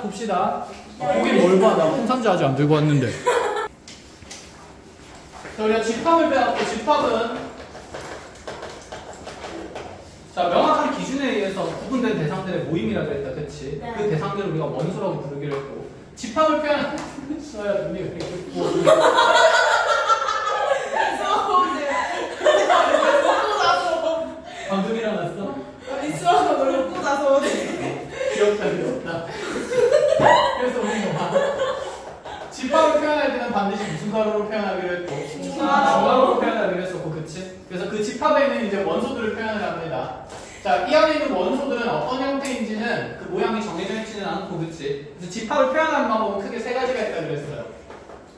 자, 봅시다. 보긴 뭘 봐. 나 홍삼지 아직 안 들고 왔는데. 자, 우리가 집합을 배웠고, 집합은 자, 명확한 기준에 의해서 구분된 대상들의 모임이라고 했다. 그치? 네. 그 대상들을 우리가 원소라고 부르기로 했고, 집합을 표현하는 써야 눈이 왜 이렇게 부어. 방금 일어났어? 있어, 너 먹고 나서 귀엽다. 그래서 우리가 봐. 집합을 표현할 때는 반드시 무슨 가로로 표현하기로 했고, 중가로로 표현하기로 했었고, 그치? 그래서 그 집합에 있는 이제 원소들을 표현을 합니다. 자, 이 안에 있는 원소들은 어떤 형태인지는 그 모양이 정해져 있지는 않고, 그치? 그래서 집합을 표현하는 방법은 크게 세 가지가 있다고 그랬어요.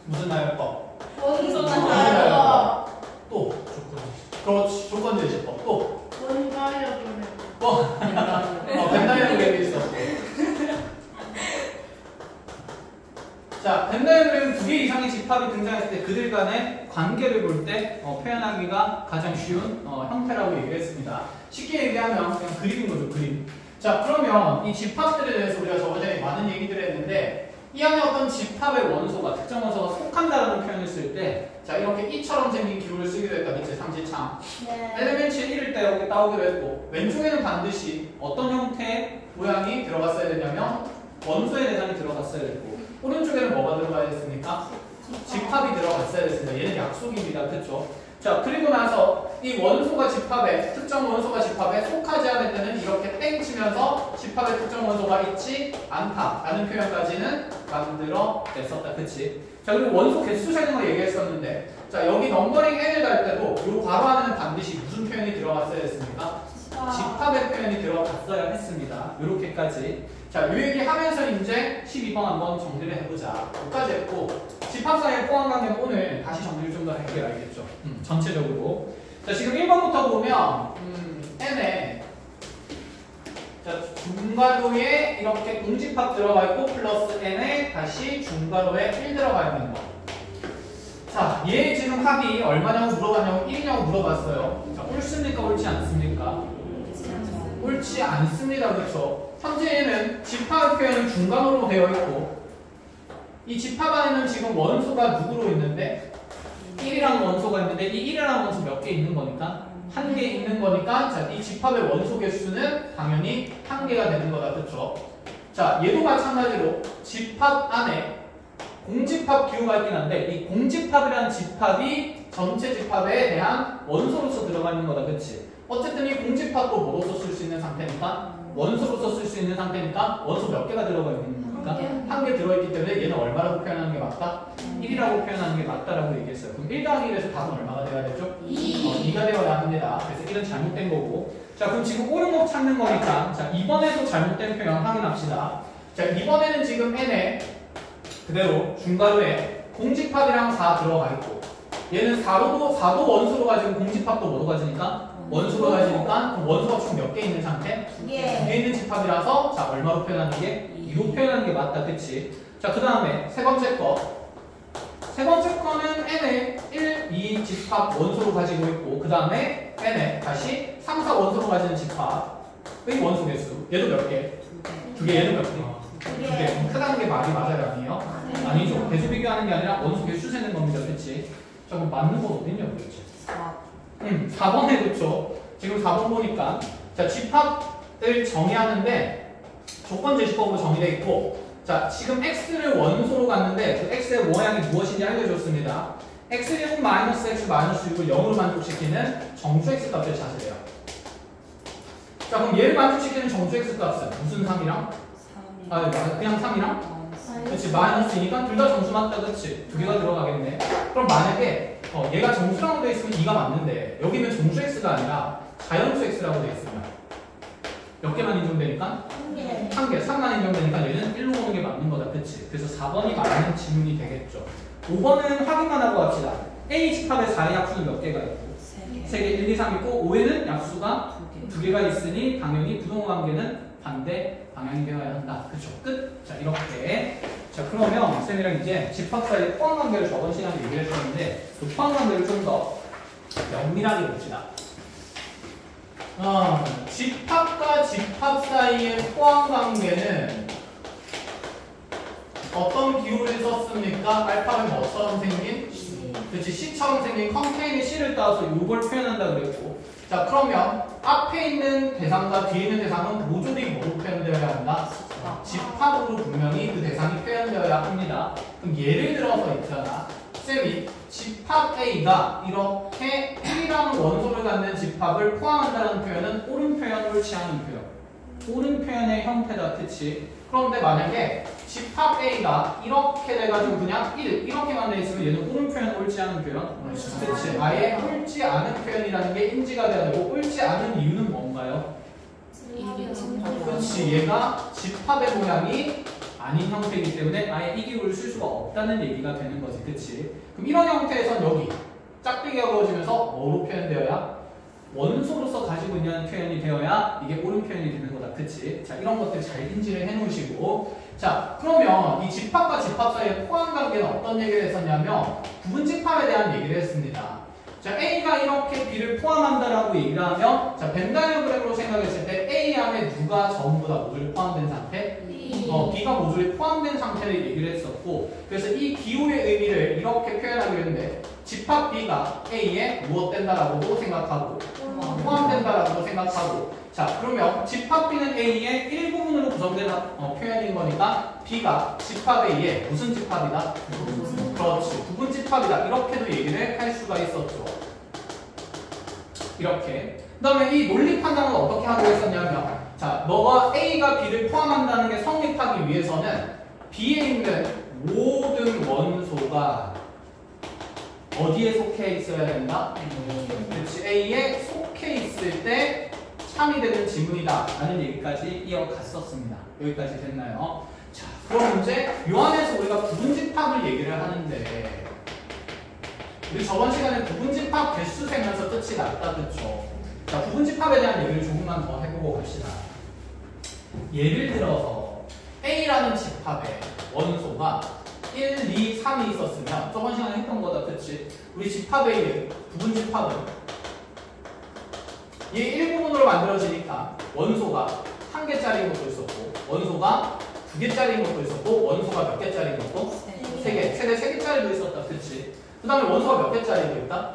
무슨 나열법? 원소나 나열법. 또 조건제시법. 그렇지, 조건제시법. 또 벤다이어그램이 있었고. 자, 벤다이어그램은 2개 이상의 집합이 등장했을 때 그들 간의 관계를 볼 때 표현하기가 가장 쉬운 형태라고 얘기를 했습니다. 쉽게 얘기하면 그냥 그림인 거죠, 그림. 자, 그러면 이 집합들에 대해서 우리가 저번에 많은 얘기들을 했는데 이 안에 어떤 집합의 원소가, 특정 원소가 속한다라는 표현을 쓸 때 자, 이렇게 이처럼 생긴 기호를 쓰기로 했다, 그치? 삼지창. 네. 엘리멘트 1일 때 이렇게 따오기로 했고, 왼쪽에는 반드시 어떤 형태의 모양이 들어갔어야 되냐면 원소의 대상이 들어갔어야 됐고, 오른쪽에는 뭐가 들어가야 됐습니까? 집합이 들어갔어야 됐습니다. 얘는 약속입니다. 그쵸? 자, 그리고 나서 이 원소가 집합에, 특정 원소가 집합에 속하지 않을 때는 이렇게 땡 치면서 집합에 특정 원소가 있지 않다라는 표현까지는 만들어 냈었다. 그치? 자, 그리고 원소 개수 세는 거 얘기했었는데, 자, 여기 넘버링 n을 달 때도 이 괄호 안에는 반드시 무슨 표현이 들어갔어야 했습니까? 집합의 표현이 들어갔어야 했습니다. 이렇게까지. 자, 이 얘기 하면서 이제 12번 한번 정리를 해보자. 여기까지 했고, 집합 사이의 포함 관계는 오늘 다시 정리를 좀 더 할게요. 알겠죠? 전체적으로. 자, 지금 1번부터 보면, n에, 자, 중괄호에 이렇게 공집합 들어가 있고, 플러스 n에 다시 중괄호에 1 들어가 있는 거. 자, 얘 지금 합이 얼마냐고 물어봤냐고 1이냐고 물어봤어요. 자, 옳습니까? 옳지 않습니까? 옳지 않습니다. 그렇죠? 현재 얘는 집합 표현은 중간으로 되어 있고 이 집합 안에는 지금 원소가 누구로 있는데 1이라는 원소가 있는데 이 1이라는 원소 몇 개 있는 거니까? 한 개 있는 거니까 자, 이 집합의 원소 개수는 당연히 한 개가 되는 거다. 그렇죠? 자, 얘도 마찬가지로 집합 안에 공집합 기호가 있긴 한데 이 공집합이라는 집합이 전체 집합에 대한 원소로서 들어가 있는 거다. 그치? 어쨌든 이 공집합도 뭐로서 쓸 수 있는 상태니까 원소로서 쓸 수 있는 상태니까 원소 몇 개가 들어가 있는 겁니까? 한 개 들어있기 때문에 얘는 얼마라고 표현하는 게 맞다? 1이라고 표현하는 게 맞다라고 얘기했어요. 그럼 1 더하기 1에서 답은 얼마가 돼야 되죠? 2가 되어야 합니다. 그래서 1은 잘못된 거고 자, 그럼 지금 옳은 법 찾는 거니까 자, 이번에도 잘못된 표현 확인합시다. 자, 이번에는 지금 n에 그대로 중괄호에 공집합이랑 4 들어가 있고 얘는 4도 원소로 가지고 공집합도 뭐로 가지니까? 원소로 가지니까 원소가 총 몇 개 있는 상태? 2개 있는 집합이라서 자, 얼마로 표현하는 게? 2로 표현하는 게 맞다. 그치? 자, 그 다음에 세 번째 거. 세 번째 거는 n에 1, 2 집합 원소로 가지고 있고 그 다음에 n에 다시 3, 4 원소로 가지는 집합의 원소 개수. 얘도 몇 개? 2개. 얘도 몇 개? 2개. 크다는 게 말이 맞아요? 아니에요? 아니죠. 개수 비교하는 게 아니라 원소 개수 세는 겁니다. 그치? 자, 그럼 맞는 건 어딨냐고 그랬지? 4번에 그쵸? 지금 4번 보니까 자, 집합을 정의하는데 조건 제시법으로 정의되어 있고 자, 지금 x를 원소로 갔는데 그 x의 모양이 무엇인지 알려줬습니다. x1 마이너스 x 마이너스 6을 0으로 만족시키는 정수 x 값을 찾으래요. 자, 그럼 얘를 만족시키는 정수 x 값은 무슨 3이랑? 아, 그냥 3이랑? 그렇지, 마이너스이니까 둘 다 정수 맞다. 그렇지? 두 개가 들어가겠네. 그럼 만약에 얘가 정수라고 되어 있으면 2가 맞는데 여기는 정수 x가 아니라 자연수 x라고 되어 있으면 몇 개만 인정되니까? 한 개. 3만 인정되니까 얘는 1로 오는 게 맞는 거다. 그치? 그래서 4번이 맞는 질문이 되겠죠. 5번은 확인만 하고 갑시다. A 집합에 4의 약수는 몇 개가 있고? 3개. 1, 2, 3 있고 5에는 약수가 2개가 있으니 당연히 부동호 관계는 반대 방향이 되어야 한다. 그쵸? 끝! 자, 이렇게. 자, 그러면 쌤이랑 이제 집합 사이의 포함 관계를 저번 시간에 얘기를 했었는데 그 포함 관계를 좀 더 면밀하게 봅시다. 집합과 집합 사이의 포함 관계는 어떤 기호를 썼습니까? 알파벳 뭐처럼 생긴? 그렇지, C처럼 생긴 컨테이너 C를 따서 이걸 표현한다 그랬고. 자, 그러면 앞에 있는 대상과 뒤에 있는 대상은 모조리 뭐로 표현되어야 한다? 집합으로 분명히 그 대상이 표현되어야 합니다. 그럼 예를 들어서 있잖아. 쌤이 집합 A가 이렇게 A라는 원소를 갖는 집합을 포함한다는 표현은 옳은 표현, 옳지 않은 표현. 옳은 표현의 형태다, 그치? 그런데 만약에 집합 A가 이렇게 돼가지고 그냥 1 이렇게만 돼 있으면 얘는 옳은 표현, 옳지 않은 표현? 그치? 아예 옳지 않은 표현이라는 게 인지가 돼야 되고 옳지 않은 이유는 뭔가요? 그렇지, 얘가 집합의 모양이 아닌 형태이기 때문에 아예 이 기호를 쓸 수가 없다는 얘기가 되는 거지, 그치? 그럼 이런 형태에선 여기 짝대기가 그어지면서 뭐로 표현되어야? 원소로서 가지고 있는 표현이 되어야 이게 옳은 표현이 되는 거다, 그치? 자, 이런 것들 잘 인지를 해놓으시고. 자, 그러면 이 집합과 집합 사이의 포함 관계는 어떤 얘기를 했었냐면 부분 집합에 대한 얘기를 했습니다. 자, A가 이렇게 B를 포함한다라고 얘기를 하면, 자, 벤 다이어그램으로 생각했을 때 A 안에 누가 전부 다 모듈 포함된 상태? B가 모듈이 포함된 상태를 얘기를 했었고, 그래서 이 기호의 의미를 이렇게 표현하기로 했는데, 집합 B가 A에 무엇 된다라고도 생각하고, 포함된다라고도 생각하고, 자, 그러면 집합 B는 A의 일부분으로 구성된 표현인 거니까, B가 집합 A의 무슨 집합이다? 그렇지, 부분 집합이다. 이렇게도 얘기를 할 수가 있었죠. 이렇게. 그 다음에 이 논리 판단을 어떻게 하고 있었냐면, 자, 너가 A가 B를 포함한다는 게 성립하기 위해서는 B에 있는 모든 원소가 어디에 속해 있어야 된다? 그렇지, A에 속해 있을 때 참이 되는 지문이다 라는 얘기까지 이어갔었습니다. 여기까지 됐나요? 자, 그럼 이제 요 안에서 우리가 부분집합을 얘기를 하는데, 우리 저번 시간에 부분집합 개수 세면서 끝이 났다, 그쵸? 자, 부분집합에 대한 얘기를 조금만 더 해보고 갑시다. 예를 들어서 A라는 집합의 원소가 1, 2, 3이 있었으면 저번 시간에 했던 거다, 그치? 우리 집합 A의 부분집합은 얘 일부분으로 만들어지니까 원소가 1개짜리인 것도 있었고, 원소가 2개짜리인 것도 있었고, 원소가 몇 개짜리인 것도? 3개, 최대 3개짜리도 있었다, 그치? 그 다음에 원소가 몇 개짜리도 있다?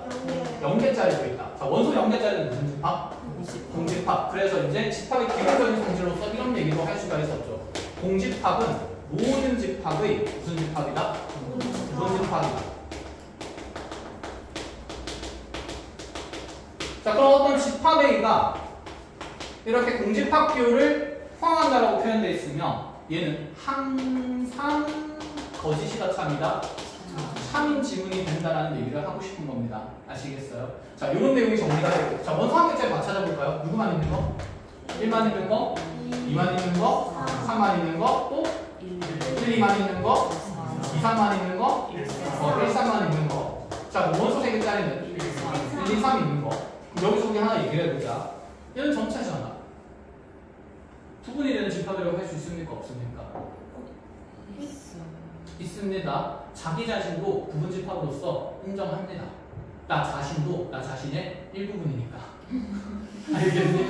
0개짜리도 있다. 자, 원소 0개짜리는 무슨 집합? 공집합. 그래서 이제 집합의 기본적인 성질로서 이런 얘기도 할 수가 있었죠. 공집합은 모든 집합의 무슨 집합이다? 부분 집합이다. 자, 그럼 어떤 집합 A가 이렇게 공집합 기호를 포함한다라고 표현되어 있으면 얘는 항상 거짓이다, 참이다? 참인 지문이 된다라는 얘기를 하고 싶은 겁니다. 아시겠어요? 자, 이런 내용이 정리가 되고, 자, 원소 한 개짜리 다 찾아볼까요? 누구만 있는 거? 1만 있는 거? 2만 있는 거? 3만 있는 거? 또? 1, 2만 있는 거? 2, 3만 있는 거? 1, 3만 있는 거. 자, 원소 3개짜리는 1, 2, 3 있는 거. 그럼 여기서 우리 하나 얘기를 해보자. 얘는 전체잖아. 두 분이 되는 집합이라고 할 수 있습니까? 없습니까? 있습니다. 자기 자신도 부분 집합으로서 인정합니다. 나 자신도 나 자신의 일부분이니까. 알겠니?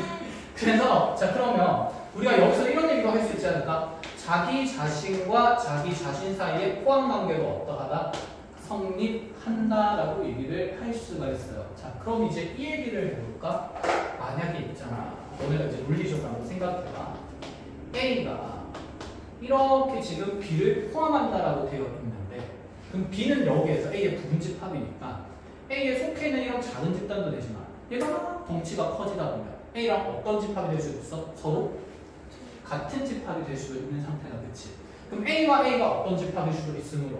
그래서 자, 그러면 우리가 여기서 이런 얘기도 할 수 있지 않을까? 자기 자신과 자기 자신 사이의 포함 관계가 어떠하다? 성립한다라고 얘기를 할 수가 있어요. 자, 그럼 이제 이 얘기를 해볼까? 만약에 있잖아. 너네가 이제 논리적으로 한번 생각해봐. A가 이렇게 지금 B를 포함한다라고 되어 있는데, 그럼 B는 여기에서 A의 부분 집합이니까 A에 속해 있는 이런 작은 집단도 되지만 얘가 덩치가 커지다 보면 A랑 어떤 집합이 될 수도 있어? 서로 같은 집합이 될 수도 있는 상태가, 그치? 그럼 A와 A가 어떤 집합일 수도 있으므로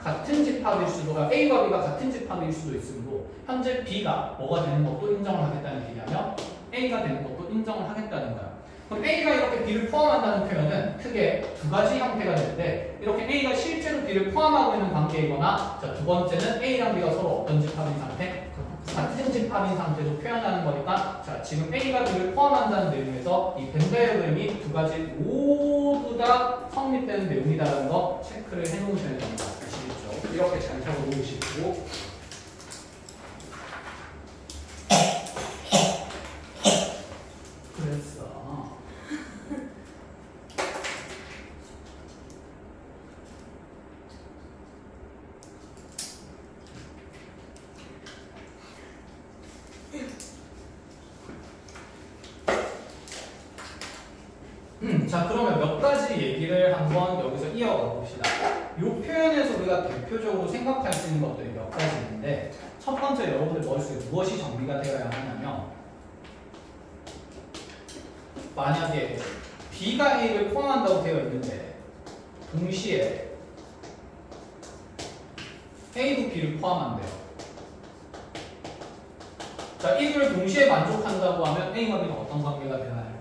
같은 집합일 수도, A와 B가 같은 집합일 수도 있으므로 현재 B가 뭐가 되는 것도 인정을 하겠다는 얘기하면 A가 되는 것도 인정을 하겠다는 거야. 그럼 A가 이렇게 B를 포함한다는 표현은 크게 두 가지 형태가 되는데, 이렇게 A가 실제로 B를 포함하고 있는 관계이거나, 자, 두 번째는 A랑 B가 서로 어떤 집합인 상태? 같은 집합인 상태로 표현하는 거니까, 자, 지금 A가 B를 포함한다는 내용에서 이 벤 다이어그램이 두 가지 모두 다 성립되는 내용이다라는 거 체크를 해놓으셔야 됩니다. 아시겠죠? 이렇게 잘 적어놓으시고. 그랬어. 자, 그러면 몇 가지 얘기를 한번 여기서 이어가 봅시다. 이 표현에서 우리가 대표적으로 생각할 수 있는 것들이 몇 가지 있는데, 첫 번째 여러분들 머릿속에 무엇이 정리가 되어야 하냐면, 만약에 B가 A를 포함한다고 되어 있는데 동시에 A도 B를 포함한대요. 자, 이 둘을 동시에 만족한다고 하면 A와 B는 어떤 관계가 되어야 할까?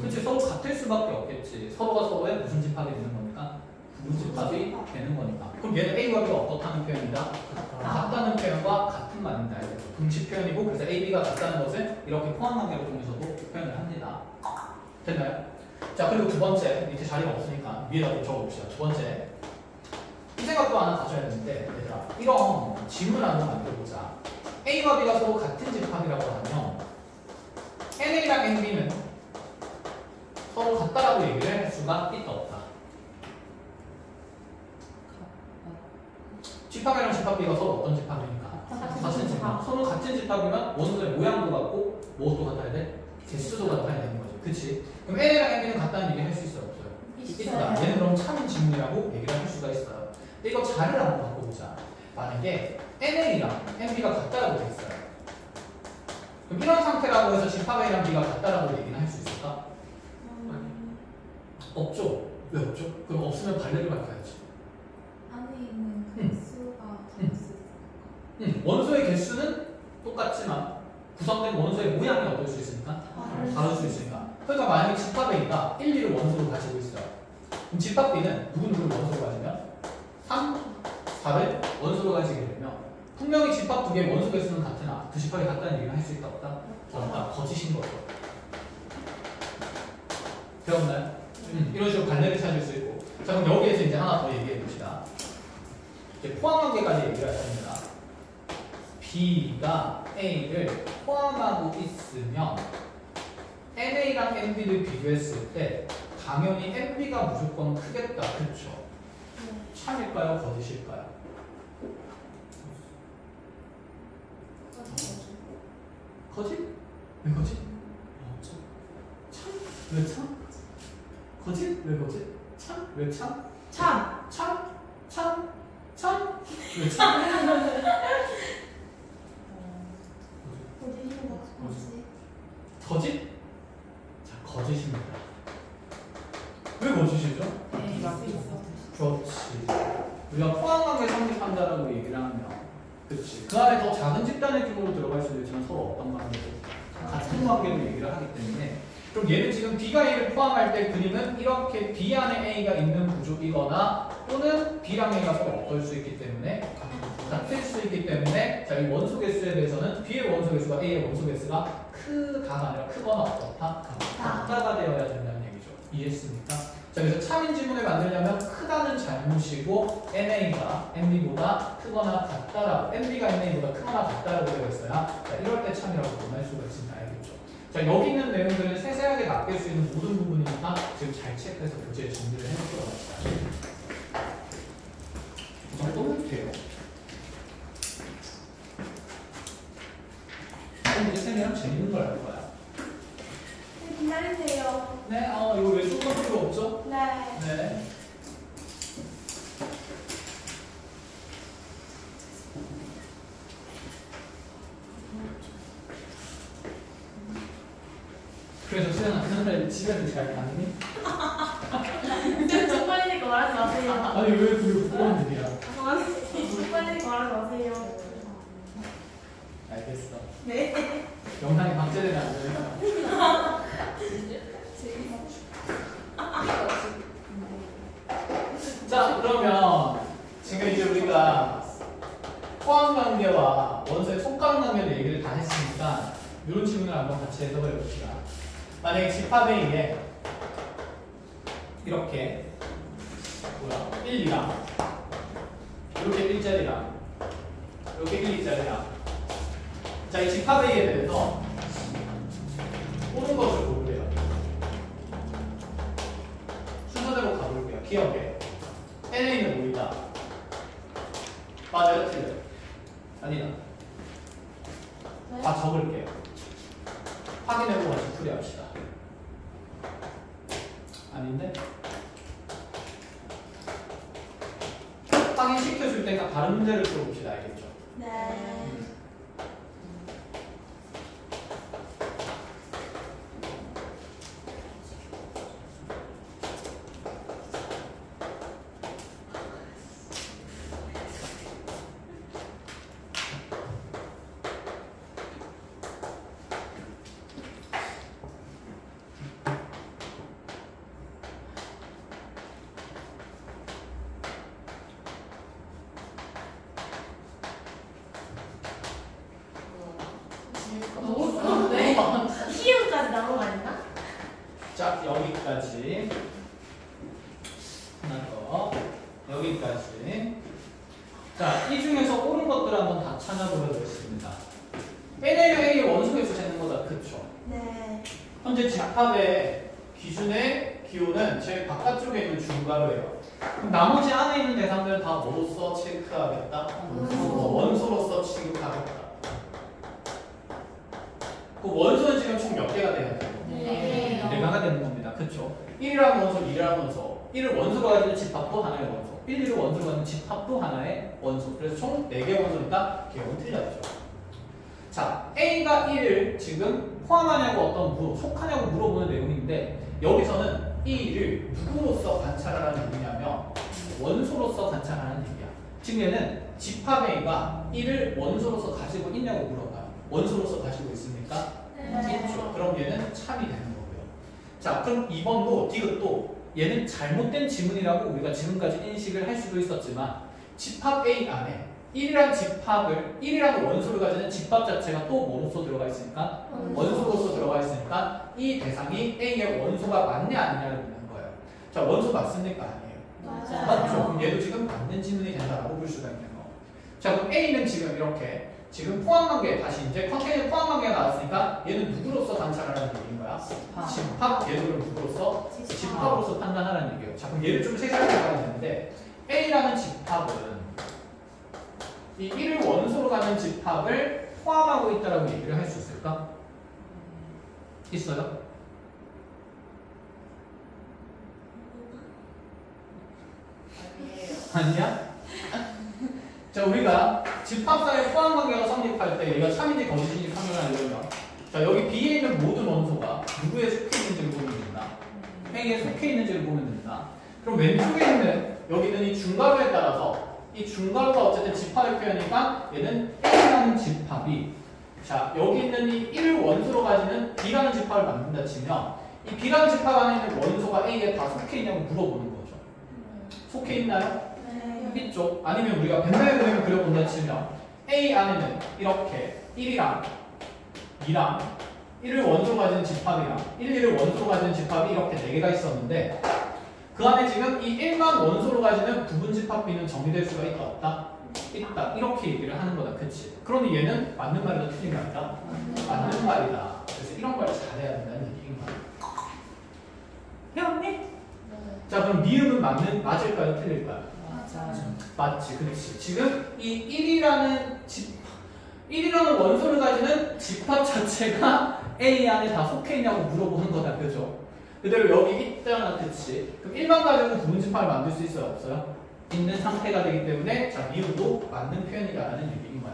그렇지, 서로 같을 수밖에 없겠지. 서로가 서로의 무슨 집합이 되는 겁니까? 부집합이 되는 거니까. 그럼 얘는 A와 B가 어떻다는 표현이다? 같다는 표현과 같은 말인다. 동시 표현이고, 그래서 A, B가 같다는 것을 이렇게 포함 관계를 통해서도 표현을 합니다. 됐나요? 자, 그리고 두 번째, 밑에 자리가 없으니까 위에다 적어봅시다. 두 번째, 이 생각도 하나 가져야 되는데, 얘들아, 이런 질문을 한번 만들어보자. A와 B가 서로 같은 집합이라고 하면 NA랑 NB는 서로 같다라고 얘기를 할 수가 있다 없다? 집합이랑 집합비가 서로 어떤 집합입니까? 같은 집합. 서로 같은 집합이면 원소의 모양도 같고 무엇도 같아야 돼? 개수도 같아야 되는 거죠. 그치? 그럼 NA랑 NB는 같다는 얘기 할 수 있어요? 없어요? 있다. 얘는 그럼 참인 질문이라고 얘기를 할 수가 있어요. 근데 이거 자를 한번 바꿔보자. 만약에 NA랑 NB가 같다라고 돼 있어요. 그럼 이런 상태라고 해서 집합 A랑 B가 같다라고 얘기는 할 수 있을까? 없죠. 왜 없죠? 그럼 없으면 발레를 밝혀야지. 안에 있는 개수가 다를 수 있을까? 원소의 개수는 똑같지만 구성된 원소의 모양이 어떨 수 있으니까? 다를 수 있으니까. 그러니까 만약에 집합 A가 1, 2를 원소로 가지고 있어요. 그럼 집합 B는 누구누구를 원소로 가지면 3, 4를 원소로 가지게 되면 분명히 집합 두 개의 원소 개수는 같으나 그 집합이 같다는 얘기를 할 수 있다 없다? 없다. 거짓인 거죠. 배웠나요? 이런 식으로 관례를 찾을 수 있고. 자, 그럼 여기에서 이제 하나 더 얘기해 봅시다. 이제 포함 관계까지 얘기를 할 겁니다. B가 A를 포함하고 있으면 NA랑 NB를 비교했을 때 당연히 NB가 무조건 크겠다. 그쵸? 참일까요? 거짓일까요? 거짓? 왜 거짓? 참? 왜 참? 거짓? 왜 거짓? 참? 왜 참? 참! 참? 참? 참? 왜 참? 거짓? 자, 거짓입니다. 왜 거짓이죠? 그렇지. 우리가 포함관계 성립한다라고 얘기를 하면, 그렇지. 그 안에 더 작은 집단의 규모로 들어갈 수도 있지만 서로 어떤 관계도 같은 관계로 얘기를 하기 때문에. 그럼 얘는 지금 B가 A를 포함할 때 그림은 이렇게 B 안에 A가 있는 구조이거나 또는 B랑 A가 서로 어떨 수 있기 때문에 같을 수 있기 때문에, 자, 이 원소 개수에 대해서는 B의 원소 개수가 A의 원소 개수가 크다가 아니라 크거나 어떻다? 같다가 되어야 된다는 얘기죠. 이해했습니까? 자, 그래서 참인 지문을 만들려면 크다는 잘못이고 NA가 NB보다 크거나 같다라고, NB가 NA보다 크거나 같다라고 되어 있어야, 자, 이럴 때 참이라고 보낼 수가 있습니다. 알겠죠? 자, 여기 있는 내용들은 세세하게 낚일 수 있는 모든 부분이니까 지금 잘 체크해서 교재에 준비를 해놓도록 합시다. 이 정도면 돼요. 그럼 이제 쌤이랑 재밌는 걸 할 거야. 기다리세요. 네, 이거 왜 조금 필요 없죠? 네. 네. 그래서 수연아, 그날 집에는 잘 갔니? 쪽팔리니까 말하지 마세요. 아니, 왜 그게 부끄러운 일이야? 쪽팔리니까 말하지 마세요. 알겠어. 네. 영상이 박제되면 안 되니까. 자, 그러면 지금 이제 우리가 포함 관계와 원소의 속감 관계의 얘기를 다 했으니까 이런 질문을 한번 같이 해석을 해봅시다. 만약에 집합 A에 이렇게 1, 2랑 이렇게 1자리랑 이렇게 1, 2자리랑, 자, 이 집합 A에 대해서 오는 것을 고르래요. 순서대로 가볼게요. 기억해. NA는 뭐이다? 맞아요? 틀려요? 아니다. 다 적을게요. 확인해보고 같이 풀이합시다. 아닌데? 확인시켜줄 때가 다른 문제를 풀어봅시다. 알겠죠? 네. 네. 키우까지 나온 거 아닌가? 자, 여기까지. 하나 더. 여기까지. 자, 이 중에서 옳은 것들 한번 다 찾아보겠습니다. N의 A의 원소에서 재는 거다. 그쵸? 네. 현재 집합의 기준의 기호는 제일 바깥쪽에 있는 중괄호예요. 그럼 나머지 안에 있는 대상들은 다 뭐로서 체크하겠다? 원소로서 취급하겠다. 그 원소는 지금 총 몇 개가 돼야 돼요? 네. 4개가 되는 겁니다. 그쵸? 1이라는 원소, 2라는 원소. 1을 원소로 가지는 집합도 하나의 원소. 1, 2를 원소로 가지는 집합도 하나의 원소. 그래서 총 4개의 원소니까 개형은 틀렸죠. 자, A가 1을 지금 포함하냐고 속하냐고 물어보는 내용인데 여기서는 이 1을 누구로서 관찰하라는 얘기냐면 원소로서 관찰하라는 얘기야. 지금 얘는 집합 A가 1을 원소로서 가지고 있냐고 물어봐요. 원소로서 가지고 있습니까? 네. 있죠. 그럼 얘는 참이 되는 거고요. 자, 그럼 2번도 디귿도 얘는 잘못된 지문이라고 우리가 지금까지 인식을 할 수도 있었지만 집합 A 안에 1이라는 원소를 가지는 집합 자체가 또 뭐로서 들어가 있으니까 원소로서 들어가 있으니까 이 대상이 A의 원소가 맞냐 아니냐를 묻는 거예요. 자, 원소 맞습니까? 아니에요. 맞죠? 그럼 얘도 지금 맞는 지문이 된다라고 볼 수가 있는 거. 자, 그럼 A는 지금 이렇게 지금 포함관계 다시 이제 컨테이너 포함관계가 나왔으니까 얘는 누구로서 관찰하라는 얘기인 거야? 집합. 얘를 누구로서? 집합으로서 판단하라는 얘기예요. 자, 그럼 얘를 좀 세세하게 봐야 되는데 A라는 집합은 이 1을 원소로 가는 집합을 포함하고 있다라고 얘기를 할 수 있을까? 있어요? 아니야? 자, 우리가 집합사의 포함관계가 성립할 때 얘가 참인지 거짓인지 판단하려면 자, 여기 B에 있는 모든 원소가 누구에 속해 있는지를 보면 된다. A에 속해 있는지를 보면 된다. 그럼 왼쪽에 있는 여기는 이 중괄호에 따라서 이 중괄호가 어쨌든 집합의 표현이니까 얘는 A라는 집합이 자, 여기 있는 이 1을 원소로 가지는 B라는 집합을 만든다 치면 이 B라는 집합 안에 있는 원소가 A에 다 속해 있냐고 물어보는 거죠. 속해 있나요? 네. 있죠. 아니면 우리가 벤다의 그림을 그려본다 치면 A 안에는 이렇게 1이랑 2랑 1을 원소로 가지는 집합이랑 1을 원소로 가지는 집합이 이렇게 4개가 있었는데 그 안에 지금 이 1만 원소로 가지는 부분 집합 B는 정의될 수가 있다 없다? 있다. 이렇게 얘기를 하는 거다. 그치? 그러니 얘는 맞는 말이다 틀린 말이다? 맞는 말이다. 그래서 이런 걸 잘해야 된다는 얘기인 거야. 회원님? 자, 그럼 미음은 맞을까요? 틀릴까요? 맞지. 그렇지. 지금 이 1이라는 원소를 가지는 집합 자체가 A 안에 다 속해 있냐고 물어보는 거다. 그죠? 그대로 여기 있잖아. 그치? 그럼 1만 가지고 부분 집합을 만들 수 있어요? 없어요? 있는 상태가 되기 때문에 자, 미음도 맞는 표현이라는 얘기인 거야.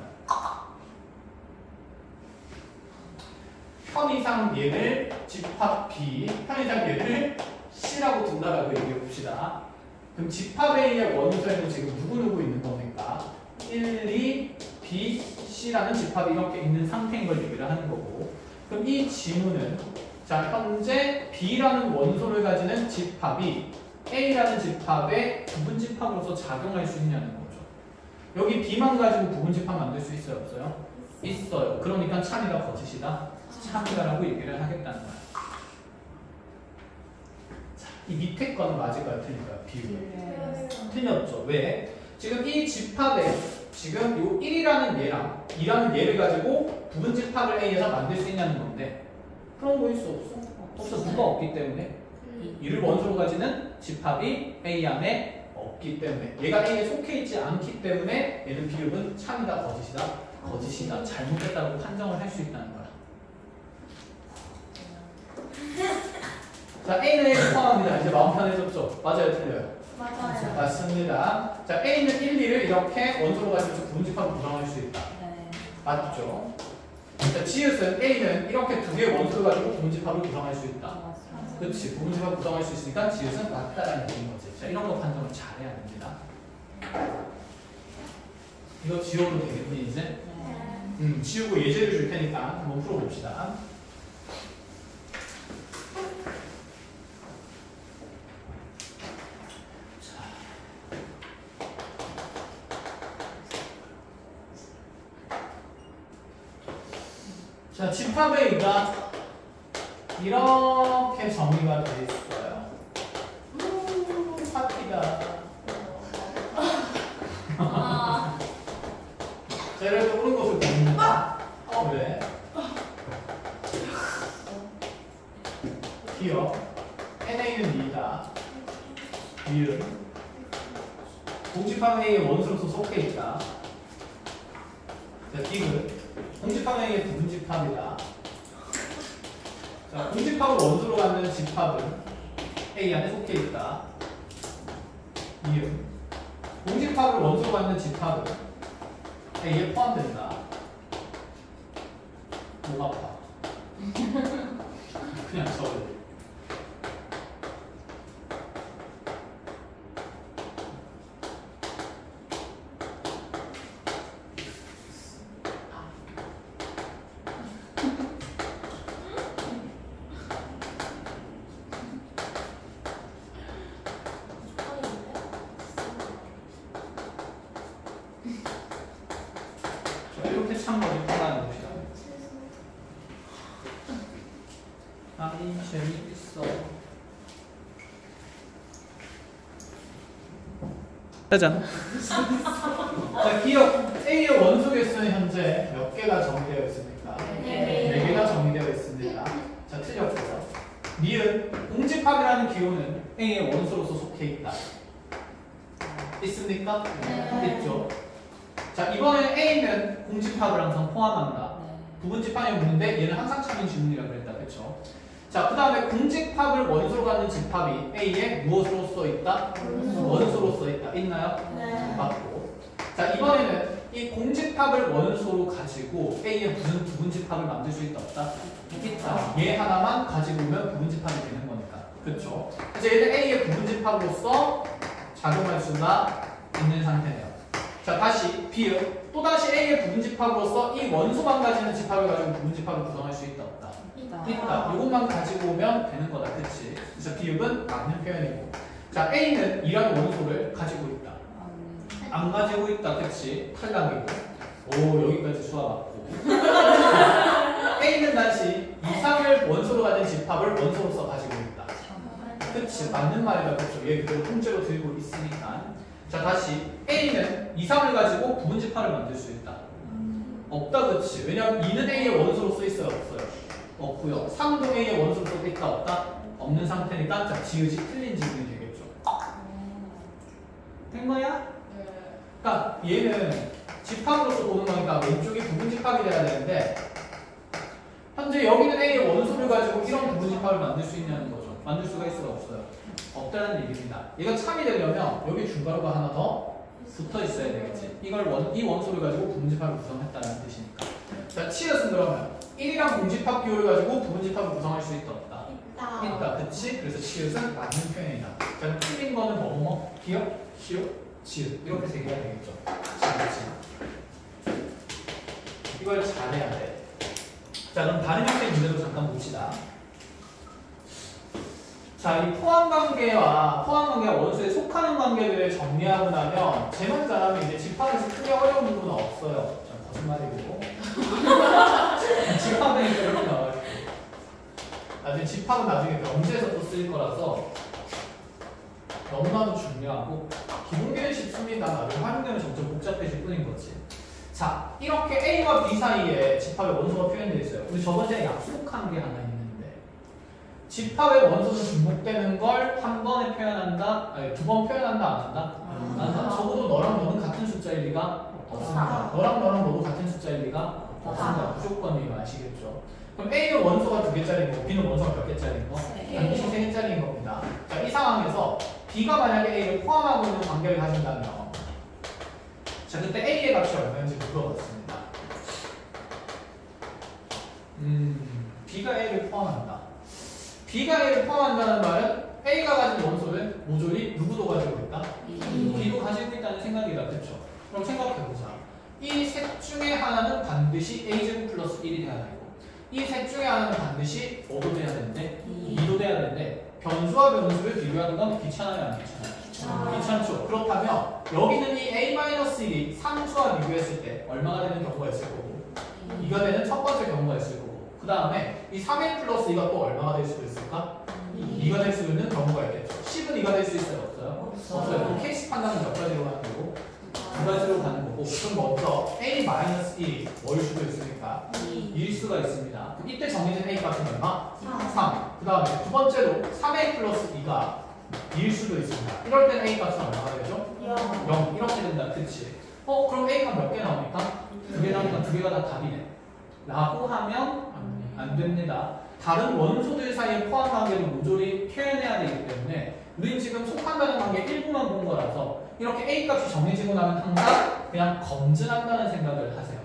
편의상 얘를 집합 B, 편의상 얘를 C라고 둔다라고 얘기해 봅시다. 그럼 집합 A의 원소에는 지금 누구 있는 겁니까? 1, 2, B, C라는 집합이 이렇게 있는 상태인 걸 얘기를 하는 거고 그럼 이 지문은 자, 현재 B라는 원소를 가지는 집합이 A라는 집합의 부분 집합으로서 작용할 수 있냐는 거죠. 여기 B만 가지고 부분 집합 만들 수 있어요? 없어요? 있어요. 그러니까 참이다 거짓이다? 참이다라고 얘기를 하겠다는 거야. 자, 이 밑에 거는 맞을까요? 틀릴까요? 비율. 틀렸죠. 왜? 지금 이 집합에 지금 요 1이라는 얘랑 2라는 얘를 가지고 부분 집합을 A에서 만들 수 있냐는 건데 그런 거일 수 없어. 없어. 누가 없기 때문에 2를 원소로 가지는 집합이 A 안에 없기 때문에 얘가 A에 속해 있지 않기 때문에 얘는 비율은 참이다 거짓이다? 거짓이다. 잘못했다고 판정을 할 수 있다는 거야. 자, A는 A를 포함합니다. 이제 마음 편해졌죠? 맞아요, 틀려요? 맞아요. 맞습니다. 자, A는 1, 2를 이렇게 원소로 가지고 부분집합을 구성할 수 있다. 네. 맞죠? 자, 지읒은 A는 이렇게 두 개의 원소를 가지고 부분집합을 구성할 수 있다. 그렇지. 부분집합 구성할 수 있으니까 지읒은 맞다라는 얘기인 거지. 자, 이런 거 판정을 잘해야 됩니다. 이거 지워도 되겠니, 이제? 지우고 예제를 줄 테니까 한번 풀어봅시다. 자, 집합 A가 이렇게 정의가 되어 있어요. 파티다. 자, 이렇게 오는 것을 봅니다. 그래. 기억. NA는 2다. 니은. 공집합 A의 원수로서 속해 있다. 자, 디귿. 공집합 A의 부분집합이다. 자, 공집합을 원수로 갖는 집합은 A 안에 속해 있다. 니은. 공집합을 원수로 갖는 집합은 A에 포함된다. 목 아파. 그냥 적어. 이렇게 참고를 하는 것이다. 아니 재밌어. 짜잔. 자, 기억 A의 원소 개수는 현재 몇 개가 정의되어 있습니까? 네. 4개가 정의되어 있습니다. 자, 틀렸고요. 니은 공집합이라는 기호는 A의 원소로서 속해 있다. 있습니까? 네. 있죠. 자, 이번에 A는 공집합을 항상 포함한다. 부분집합이 묻는데 얘는 항상 참인 질문이라고 그랬다. 그렇죠? 자, 그 다음에 공집합을 원소로 갖는 집합이 A에 무엇으로 써 있다? 원소로 써 있다. 있나요? 네. 맞고. 자, 이번에는 이 공집합을 원소로 가지고 A의 무슨 부분집합을 만들 수 있다 없다? 있다. 얘 하나만 가지고 오면 부분집합이 되는 거니까. 그렇죠? 이제 얘는 A의 부분집합으로서 작용할 수가 있는 상태네요. 자, 다시 비읍. 또다시 A의 부분집합으로서 이 원소만 가지는 집합을 가지고 부분집합을 구성할 수 있다 없다? 있다. 이것만 가지고 오면 되는 거다. 그치? 그래서 비읍은 맞는 표현이고. 자, A는 2라는 원소를 가지고 있다. 안 가지고 있다. 그치? 탈락이고. 오, 여기까지 수화 맞고. A는 다시 2, 3을 원소로 가진 집합을 원소로서 가지고 있다. 그치? 맞는 말이다. 그렇죠? 얘 그대로 통째로 들고 있으니까. 자, 다시 A는 2, 3을 가지고 부분집합을 만들 수 있다. 없다. 그치? 왜냐면 2는 A의 원소로 써 있어요? 없어요? 없고요. 3도 A의 원소로 써 있다? 없다? 없는 상태니까 자, 지읒이 틀린 지문이 되겠죠. 된 거야? 그러니까 얘는 집합으로서 보는 거니까 왼쪽이 부분집합이 돼야 되는데 현재 여기는 A의 원소를 가지고 이런 부분집합을 만들 수 있냐는 거죠. 만들 수가 있어요? 없어요? 없다는 얘기입니다. 얘가 참이 되려면 여기 중괄호가 하나 더 붙어 있어야 되겠지. 이 원소를 가지고 부분집합을 구성했다는 뜻이니까. 자, 치읓은 그러면 1이랑 공집합 기호를 가지고 부분집합을 구성할 수 있다 없다? 있다. 그치? 그래서 치읓은 맞는 표현이다. 자, 틀린 거는 뭐뭐? 기억? 시옷? 지읒. 이렇게 세 개가 되겠죠. 그렇지? 이걸 잘해야 돼. 자, 그럼 다른 형태의 문제도 잠깐 봅시다. 자, 이 포함관계와 원소에 속하는 관계들을 정리하고 나면 제만 잘하면 이제 집합에서 크게 어려운 부분은 없어요. 자, 거짓말이고. 집합은 이렇게 나와있고. 나중에 집합은 나중에 명제에서 또 쓰일 거라서 너무나도 중요하고 기본기는 쉽습니다. 나중에 활용되면 점점 복잡해질 뿐인 거지. 자, 이렇게 A와 B 사이에 집합의 원소가 표현되어 있어요. 우리 저번에 약속한 게 하나 있는데 집합의 원소는 중복되는 걸 한 번에 표현한다? 아니, 두 번 표현한다? 안 한다? 안 한다. 적어도 너랑 너는 같은 숫자일 리가 없습니다. 너랑 너도 같은 숫자일 리가 없습니다. 무조건 이거 아시겠죠? 그럼 A는 원소가 2개짜리고 B는 원소가 몇 개짜리인 거? 반드시 3개짜리인 겁니다. 자, 이 상황에서 B가 만약에 A를 포함하고 있는 관계를 가진다면 자, 그때 A의 값이 얼마인지 물어봤습니다. B가 A를 포함한다. B가 A를 포함한다는 말은 A가 가진 원소를 모조리 누구도 가지고 있다? B도 가지고 있다는 생각이다. 그렇죠? 그럼 생각해보자. 이 셋 중에 하나는 반드시 A제곱 플러스 1이 돼야 되고 이 셋 중에 하나는 반드시 뭐도 돼야 되는데 2도 돼야 되는데 변수와 변수를 비교하는 건 귀찮아요? 안 귀찮아요? 귀찮죠. 그렇다면 여기는 이 A-1이 상수와 비교했을 때 얼마가 되는 경우가 있을 거고 2가 되는 첫 번째 경우가 있을 거고 그 다음에 이 3A 플러스 2가 또 얼마가 될 수도 있을까? 2가 될 수 있는 경우가 있겠죠. 10은 2가 될 수 있어요? 없어요? 없어요. 그럼 케이스 판단은 몇 가지로 가는 거고? 2가지로 가는 거고 그럼 먼저 A-1이 뭐일 수도 있으니까 2일 수가 있습니다. 그럼 이때 정해진 A 값은 얼마? 3. 그 다음에 두 번째로 3A 플러스 2가 2일 수도 있습니다. 이럴 때는 A 값은 얼마가 되죠? 0. 이렇게 된다. 그치? 그럼 A 값 몇 개 나오니까? 2개 나오니까 2개가 다 답이네. 라고 하면 안 됩니다. 다른 원소들 사이의 포함 관계를 모조리 표현해야 되기 때문에 우린 지금 속한다는 관계 일부만 본 거라서 이렇게 A 값이 정해지고 나면 항상 그냥 검증한다는 생각을 하세요.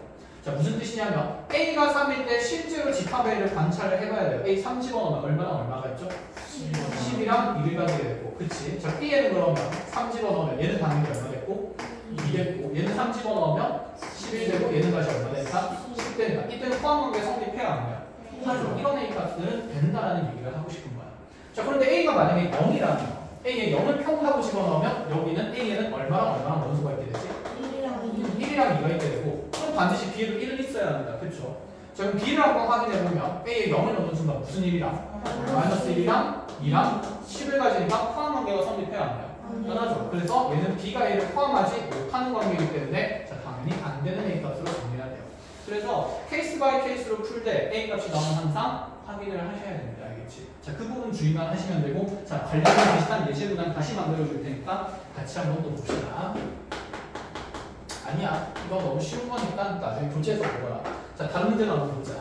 자, 무슨 뜻이냐면 A가 3일 때 실제로 집합 A를 관찰을 해봐야 돼요. A 3 집어넣으면 얼마가 있죠? 10이랑 1을 가지게 됐고 그치? 자, B에는 그러면 3 집어넣으면 얘는 당연히 얼마 됐고 2 됐고 얘는 3 집어넣으면 11 되고 얘는 다시 얼마 됐다? 10 되니까 이때는 포함관계 성립해야 하나요? 하죠. 이런 A 값들은 된다라는 얘기를 하고 싶은 거야. 자, 그런데 A가 만약에 0이라면 A에 0을 평하고 집어넣으면 여기는 A에는 얼마랑 원소가 있게 되지? 1이랑 2가 있게 되고 그럼 반드시 B에도 1은 있어야 합니다. 그렇죠? 자, 그럼 B를 한번 확인해보면 A에 0을 넣는 순간 무슨 일이랑? 마이너스 1이랑 2랑 10을 가지니까 포함 관계가 성립해야 합니다. 편하죠. 그래서 얘는 B가 A를 포함하지 못하는 관계이기 때문에 자, 당연히 안 되는 A 값으로 정리해야 돼요. 그래서 케이스 바이 케이스로 풀 때 A 값이 나오면 항상 확인을 하셔야 됩니다. 알겠지? 자, 그 부분 주의만 하시면 되고 자, 관련된 비슷한 예시도 난 다시 만들어 줄 테니까 같이 한번 또 봅시다. 아니야, 이거 너무 쉬운 거니까 나중에 교재에서 보거라. 자, 다른 문제도 한번 보자.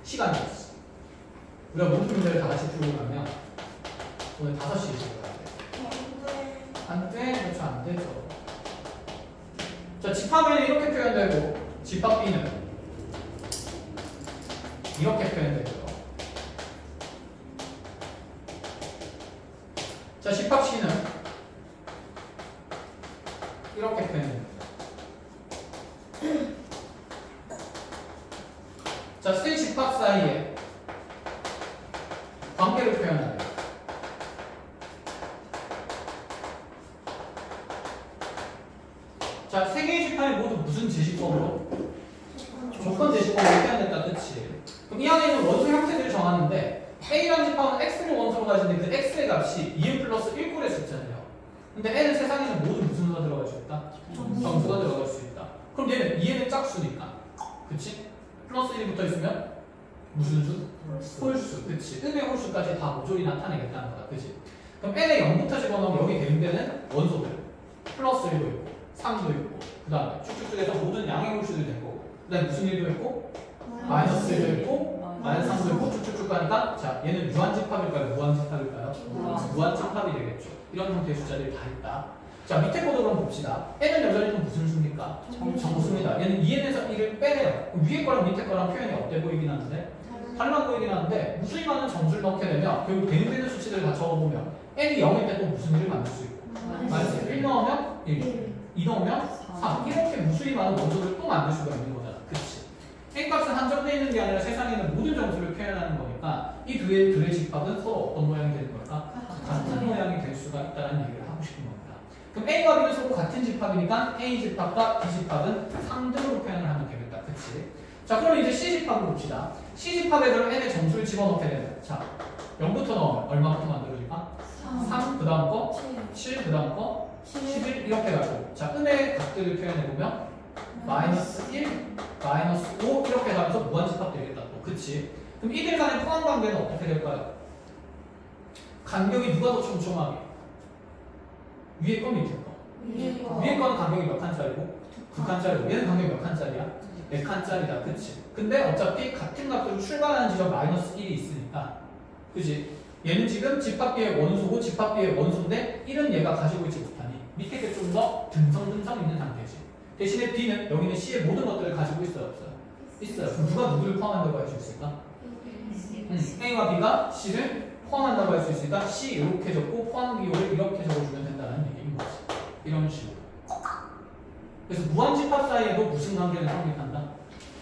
시간이 없어. 우리가 모든 문제를 다 같이 풀고 가면 오늘 5시에 들어가야 돼. 안 돼? 그렇죠, 안 되죠. 자, 집합 A는 이렇게 표현되고 집합 B는 이렇게 표현되고요. 자, 집합 C는 이렇게 표현됩니다. 자, 세 집합 사이에 관계를 표현하래요. 자, 세 개의 집합이 모두 무슨 제시법으로? 조건 제시법으로 표현됐다. 그치? 그럼 이 안에 있는 원소 형태들을 정하는데 A라는 집합은 X를 원소로 가지는데 그 X의 값이 2n 플러스 1꼴의 숫자예요. 근데 N은 세상에는 모두 무슨 수가 들어갈 수 있다? 정수가 들어갈 수 있다. 그럼 얘는 2n은 짝수니까. 그치? 플러스 1이 붙어 있으면 무슨 수? 홀수. 그치? 음의 홀수까지 다 모조리 나타내겠다는 거다. 그치? 그럼 N에 0부터 집어넣으면 여기 대응되는 원소들 플러스 1도 있고 3도 있고 그 다음에 쭉쭉쭉 해서 모든 양의 홀수들이 된 거고 그 다음에 무슨 1도 있고 마이너스 1도 있고 마이너스 3도 있고 쭉쭉쭉 가니까 자, 얘는 유한집합일까요? 무한집합일까요? 무한집합이 되겠죠. 이런 형태의 숫자들이 다 있다. 자, 밑에 거도 그럼 봅시다. N은 여전히 또 무슨 수입니까? 정수입니다. 얘는 2n에서 1을 빼내요. 위에 거랑 밑에 거랑 표현이 어때 보이긴 하는데 달라 보이긴 하는데 무수히 많은 정수를 넣게 되면 결국 대응되는 수치들을 다 적어보면 N이 0일 때 또 무슨 일을 만들 수 있고 마이너스 1 넣으면 1, 2 넣으면 3 이렇게 무수히 많은 원소를 또 만들 수가 있는 거잖아. 그치? N값은 한정되어 있는 게 아니라 세상에 있는 모든 정수를 표현하는 거니까 이 둘의 집합은 서로 어떤 모양이 되는 걸까? 같은 모양이 될 수가 있다는 얘기를 하고 싶은 겁니다. 그럼 A와 B는 서로 같은 집합이니까 A 집합과 B 집합은 상등으로 표현을 하면 되겠다. 그치? 자, 그럼 이제 C 집합을 봅시다. C 집합에 그럼 N의 정수를 집어넣게 되면 자, 0부터 넣으면 얼마부터 만들어질까? 3, 그 다음 거 7, 그 다음 거 11 이렇게 가고 자, 은의 값들을 표현해보면 마이너스 1, 마이너스 5 이렇게 가면서 무한집합 되겠다 또. 그치? 그럼 이들 간의 포함 관계는 어떻게 될까요? 간격이 누가 더 촘촘하게? 위에 거 밑에 거? 위에 거는 간격이 몇 칸짜리고? 두 칸짜리고 얘는 간격 몇 칸짜리야? 4칸짜리다. 그치? 근데 어차피 같은 값으로 출발하는 지점 마이너스 1이 있으니까 그치? 얘는 지금 집합비의 원소고 집합비의 원소인데 1은 얘가 가지고 있지 못하니 밑에 게 좀 더 듬성 있는 상태지. 대신에 B는 여기는 C의 모든 것들을 가지고 있어요? 없어요? 있어요. 그럼 누가 누구를 포함한다고 할 수 있을까? A와 B가 C를 포함한다고 할 수 있으니까 C 이렇게 적고 포함 기호를 이렇게 적어주면 된다는 얘기인 거지. 이런 식으로. 그래서 무한집합 사이에도 무슨 관계는 성립한다?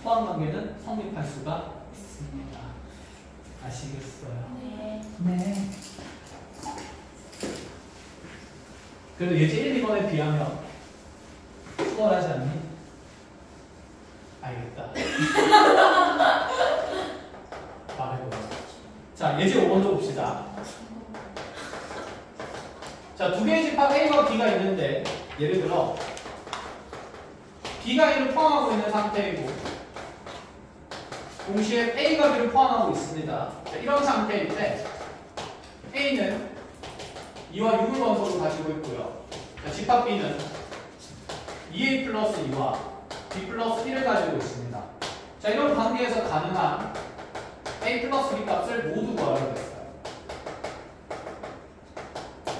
포함 관계는 성립할 수가 있습니다. 아시겠어요? 네. 네. 그래도 예제 1, 2번에 비하면 수월하지 않니? 알겠다. 말해보자. 자, 예제 5번도 봅시다. 자, 두 개의 집합 A와 B가 있는데 예를 들어 B가 A를 포함하고 있는 상태이고 동시에 A가 B를 포함하고 있습니다. 자, 이런 상태일 때 A는 2와 6을 원소로 가지고 있고요. 자, 집합 B는 2A 플러스 2와 B 플러스 1을 가지고 있습니다. 자, 이런 관계에서 가능한 A 플러스 B 값을 모두 구하라고 했어요.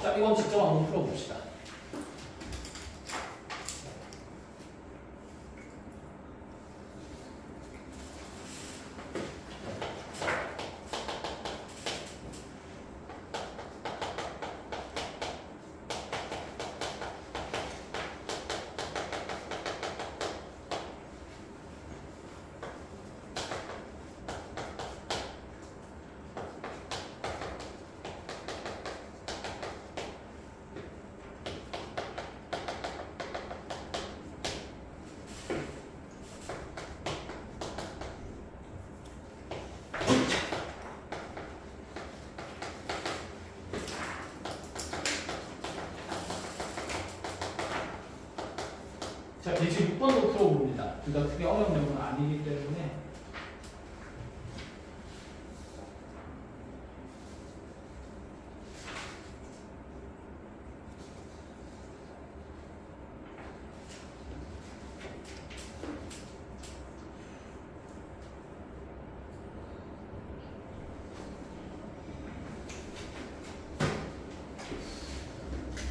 자, 이건 직접 한번 풀어봅시다. 자, 예제 6번도 풀어봅니다. 둘 다 크게 어려운 내용은 아니기 때문에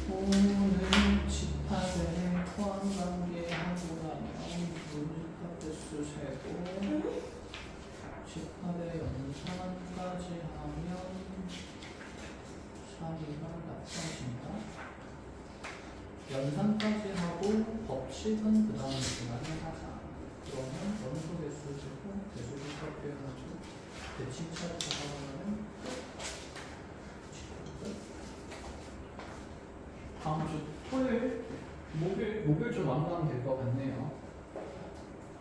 오늘 집합에 포함 관계하고 나면 문집합 대수 세고 집합의 연산까지 하면 3이가 나타진다. 연산까지 하고 법칙은 그 다음 시간에 하자. 그러면 원소 대수 세고 대수 집합 해가지고 대칭차를 잡아가면 다음 주 토요일, 목요일 좀 완성하면 될 것 같네요.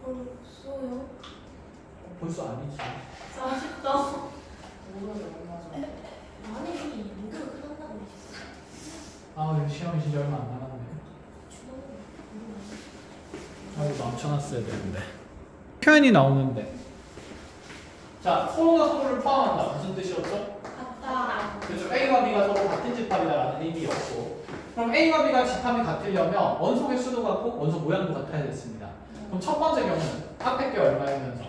벌써요? 벌써 아니지. 40도. 오늘 얼마 전에 아니, 목요일 끝난다고 했었어. 아, 시험이 진짜 얼마 안 남았네. 아이고, 넘쳐났어야 되는데. 표현이 나오는데. 자, 서로가 서로를 포함한다. 무슨 뜻이었죠? 같다. 그렇죠. A와 B가 서로 같은 집합이다라는 의미였고. 그럼 A와 B가 집합이 같으려면 원소 개수도 같고 원소 모양도 같아야 됐습니다. 그럼 첫 번째 경우는 앞에 게 얼마이면서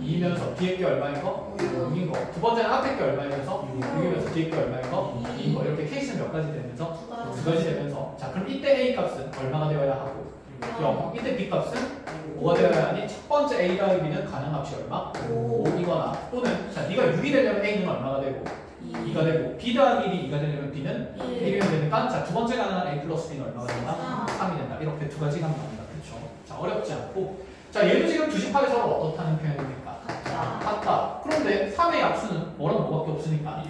2이면서 뒤에 게 얼마인 거? 6인 거. 두 번째는 앞에 게 얼마이면서 6이면서 뒤에 게 얼마인 거? 2인 거. 이렇게 케이스는 몇 가지 되면서 두 가지 되면서 자, 그럼 이때 A 값은 얼마가 되어야 하고 0. 이때 B 값은 5가 되어야 하니 첫 번째 A 더하기 B는 가능합이 얼마? 5이거나 또는 자, 네가 6이 되려면 A는 얼마가 되고 2가 되고 B 더하기 1이 2가 되려면 B는 1이 되니까 자, 두 번째 가능한 A 플러스 B는 얼마가 된다? 3이 된다. 이렇게 두 가지가 나옵니다. 그렇죠? 자, 어렵지 않고 자, 얘도 지금 두 집합이 서로 어떻다는 표현입니까? 같다. 그런데 3의 약수는 뭐랑 뭐밖에 없으니까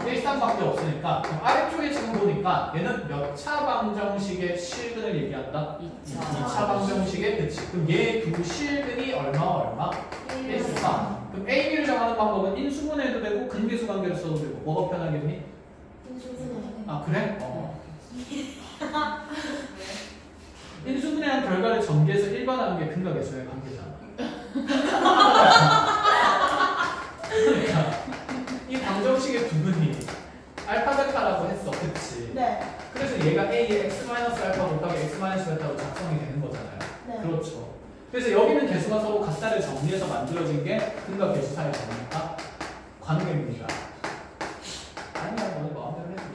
1,3밖에 없으니까 그럼 아래쪽에 지금 보니까 얘는 몇 차 방정식의 실근을 얘기한다? 2차 방정식의 그치. 그럼 얘 두 실근이 얼마? 1,3. 그럼 A, B를 정하는 방법은 인수분해도 되고 근계수 관계로 써도 되고 뭐가 편하겠니? 아, 그래? 인수분해한 결과를 전개해서 일반화하는 게 근과 계수의 관계잖아. 그러니까 이 방정식의 두근이 알파 베타라고 했어, 그치? 네. 그래서 얘가 A의 x-알파 곱하기 x-베타로 작성이 되는 거잖아요. 그렇죠. 그래서 여기는 개수가 서로 같다를 정리해서 만들어진 게 근과 개수 사이의 뭡니까? 관계입니다. 아니야, 너네 마음대로 해도 돼.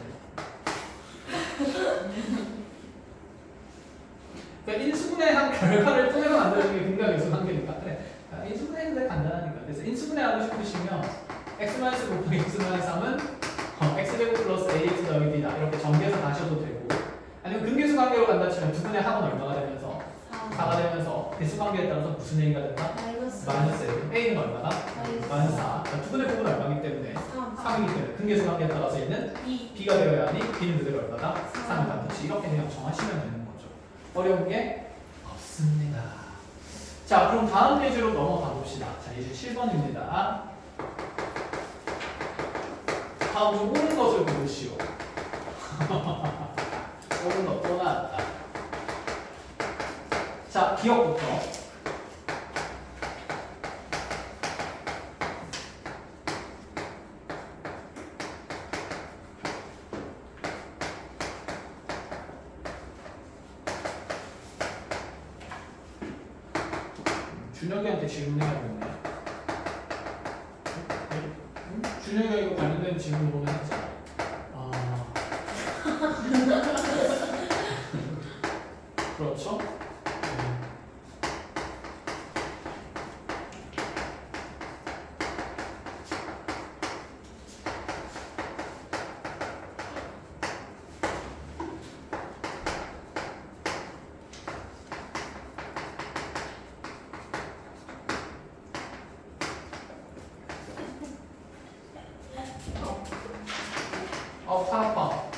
그러니까 인수분해한 결과를 통해서 만들어진 게 근과 개수 관계니까. 그래. 인수분해는 되게 간단하니까. 그래서 인수분해하고 싶으시면 x 곱하기 x-3은 x제곱 플러스 ax 더하기 b다. 이렇게 정리해서 가셔도 되고, 아니면 근계수 관계로 간다 치면 두 분의 합은 얼마가 되면서 4가 되면서 개수 관계에 따라서 무슨 a가 된다? 마이너스 a. a는 얼마다? 마이너스 4. 두 분의 곱은 얼마이기 때문에? 3이기 때문에 근계수 관계에 따라서 얘는 b가 되어야 하니 b는 그대로 얼마다? 3이다. 그렇지. 이렇게 그냥 정하시면 되는 거죠. 어려운 게 없습니다. 자, 그럼 다음 페이지로 넘어가 봅시다. 자, 이제 7번입니다. 다음 중 옳은 것을 고르시오. 옳은 것 또 나왔다. 자, 기억부터. 준혁이한테 질문해야겠네. 준혁이가 이거 관련된 질문 보면 했잖아. 그렇죠? 팔 아파.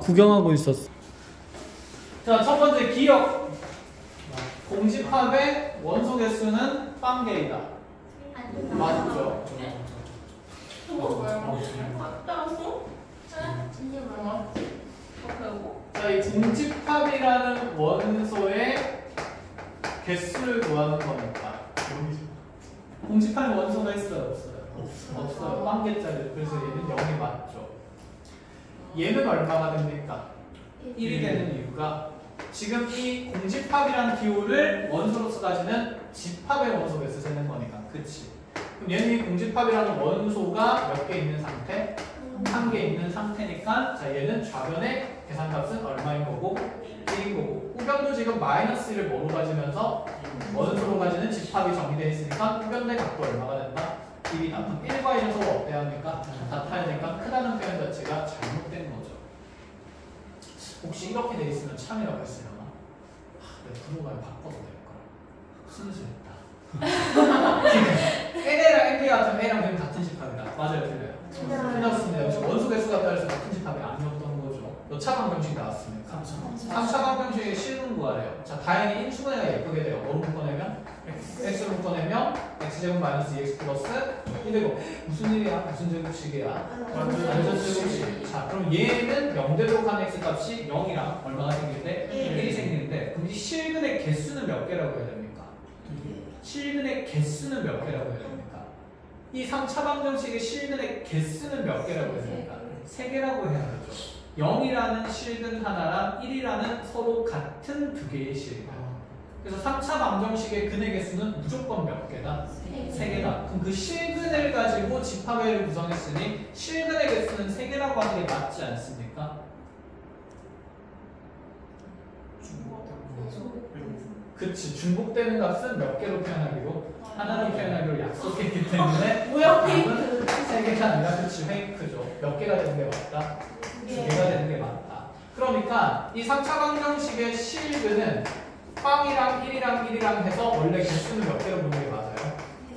구경하고 있었어. 자, 첫 번째 기억. 공집합의 원소 개수는 빵개이다. 맞죠? 맞다고? 이게 뭐야? 자, 이 공집합이라는 원소의 개수를 구하는 거니까. 공집합의 원소가 있어요? 없어요. 빵개짜리. 그래서 얘는 0이 맞죠. 얘는 얼마가 됩니까? 1이 되는 이유가 지금 이 공집합이라는 기호를 원소로서 가지는 집합의 원소 개수 세는 거니까. 그치? 그럼 얘는 이 공집합이라는 원소가 몇 개 있는 상태? 한 개 있는 상태니까 자, 얘는 좌변의 계산값은 얼마인 거고? 1인 거고, 우변도 지금 마이너스 1을 뭐로 가지면서 원소로 가지는 집합이 정의되어 있으니까 우변의 값도 얼마가 된다? 1이다. 그럼 1과 1은 서로 어때야 합니까? 같아야 되니까 크다는 표현 자체가 잘못된 거죠. 혹시 이렇게 돼 있으면 참이라고 했으려나? 내가 부모가 바꿔도 될걸. 순수했다. NA랑 NB 같은 A랑 B는 같은 집합이다. 맞아요, 틀려요? 틀렸습니다. 역시 원소 개수가 따라서 같은 집합이 아니었던 거죠. 몇 차 방정식 나왔습니까? 3차 방정식의 실분 구하래요. 자, 다행히 인수분해가 예쁘게 돼요. 뭐로 묶어내면? x로 묶어내면 x제곱 마이너스 2x 플러스 1이고 무슨 일이야? 무슨 제곱식이야? 완전 제곱식. 자, 그럼 얘는 0 되도록 하는 x값이 0이랑 얼마가 생기는데? 1이 생기는데 그럼 이 실근의 개수는 몇 개라고 해야 됩니까? 실근의 개수는 몇 개라고 해야 됩니까? 이 3차 방정식의 실근의 개수는 몇 개라고 해야 됩니까? 3개라고 해야 되죠. 0이라는 실근 하나랑 1이라는 서로 같은 두 개의 실근. 그래서 3차 방정식의 근의 개수는 무조건 몇 개다? 3개다. 그럼 그 실근을 가지고 집합회를 구성했으니 실근의 개수는 3개라고 하는 게 맞지 않습니까? 그치. 중복되는 값은 몇 개로 표현하기로? 하나로 표현하기로 약속했기 때문에 뭐야, 답은 3개가 아니라 그치, 페이크죠. 몇 개가 되는 게 맞다? 2개가 되는 게 맞다. 그러니까 이 3차 방정식의 실근은 빵이랑 1이랑 1이랑 해서 원래 개수는 몇 개로 보는 게 맞아요?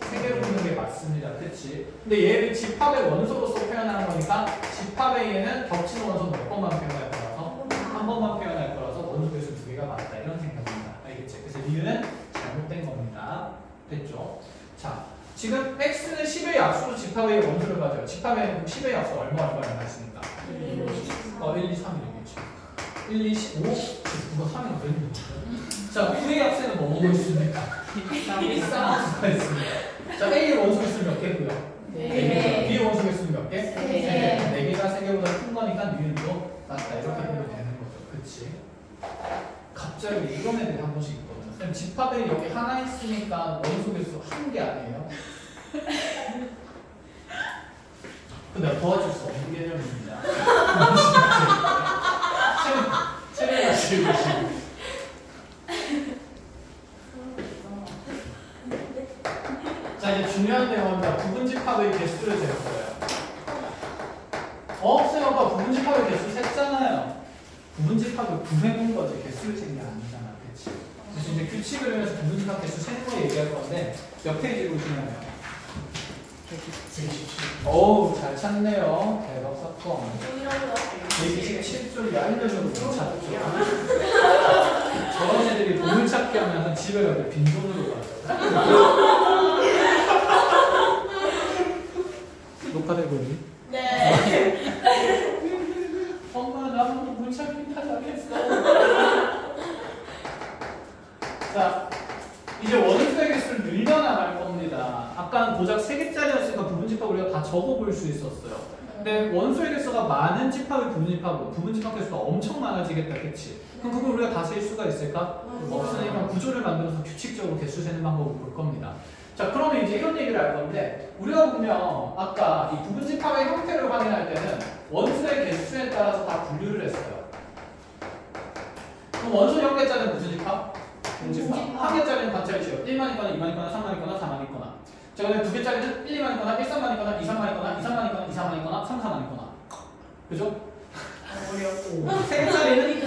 3개로 보는 게 맞습니다. 그치? 근데 얘를 집합의 원소로서 표현하는 거니까 집합의 얘는 겹치는 원소 몇 번만 표현할 거라서 한 번만 표현할 거라서 원소 개수 2개가 맞다. 이런 생각입니다. 알겠지? 그래서 이유는 잘못된 겁니다. 됐죠? 자, 지금 x는 10의 약수로 집합의 원소를 가져요. 집합의 10의 약수 얼마 있습니까? 1, 2, 3 이렇게 1, 2, 15, 누가 3이 왜 있는 거야? 자, V의 약수는 뭐가 있습니까? 1, 3, 수가 있습니다. 자, A의 원소 개수는 몇 개고요? 네. B의 원소 개수는 몇 개? 네. 4개가 3개보다 큰 거니까 니은도 맞다. 이렇게 보면 되는 거죠. 그치? 갑자기 이런 애들이 한 번씩 있거든요. 그럼 집합에 여기 하나 있으니까 원소 개수 1개 아니에요? 근데 내가 도와줄 수 없는 개념입니다. 체력이 즐기시고. 자, 이제 중요한 내용입니다. 부분집합의 개수를 잴 거예요. 쌤 아까 부분집합의 개수 셌잖아요. 부분집합을 구해놓은 거지 개수를 센 게 아니잖아. 그치? 그래서 이제 규칙을 이용해서 부분집합 개수 세는 거 얘기할 건데 몇 페이지 보시냐면 127. 어우, 잘 찾네요. 대박 사건. 127줄 얄려줘도 못 찾죠. 저런 애들이 보물찾기 하면서 집에 갈 때 빈손으로 가요. 녹화되고 있니? 네. 엄마, 나는 보물찾기 타자겠어. 자, 이제 원소의 개수를 늘려나갈 겁니다. 아까는 고작 3개짜리였으니까 부분집합 우리가 다 적어볼 수 있었어요. 근데 원소의 개수가 많은 집합의 부분집합으로 부분집합 개수가 엄청 많아지겠다. 그치? 그럼 그걸 우리가 다 셀 수가 있을까? 없으니까 구조를 만들어서 규칙적으로 개수 세는 방법을 볼 겁니다. 자, 그러면 이제 이런 얘기를 할 건데 우리가 보면 아까 이 부분집합의 형태를 확인할 때는 원소의 개수에 따라서 다 분류를 했어요. 그럼 원소 0개짜리는 무슨 집합? 분집합. 한 개짜리는 관찰이죠. 1만 있거나 2만 있거나 3만 있거나 4만 있거나. 자, 그다음에 2개짜리는 1, 2만 있거나 1, 3만 있거나 2, 3만 있거나 2, 3만 있거나 2, 4만 있거나 3, 4만 있거나. 그죠? 어렵고. 3개짜리는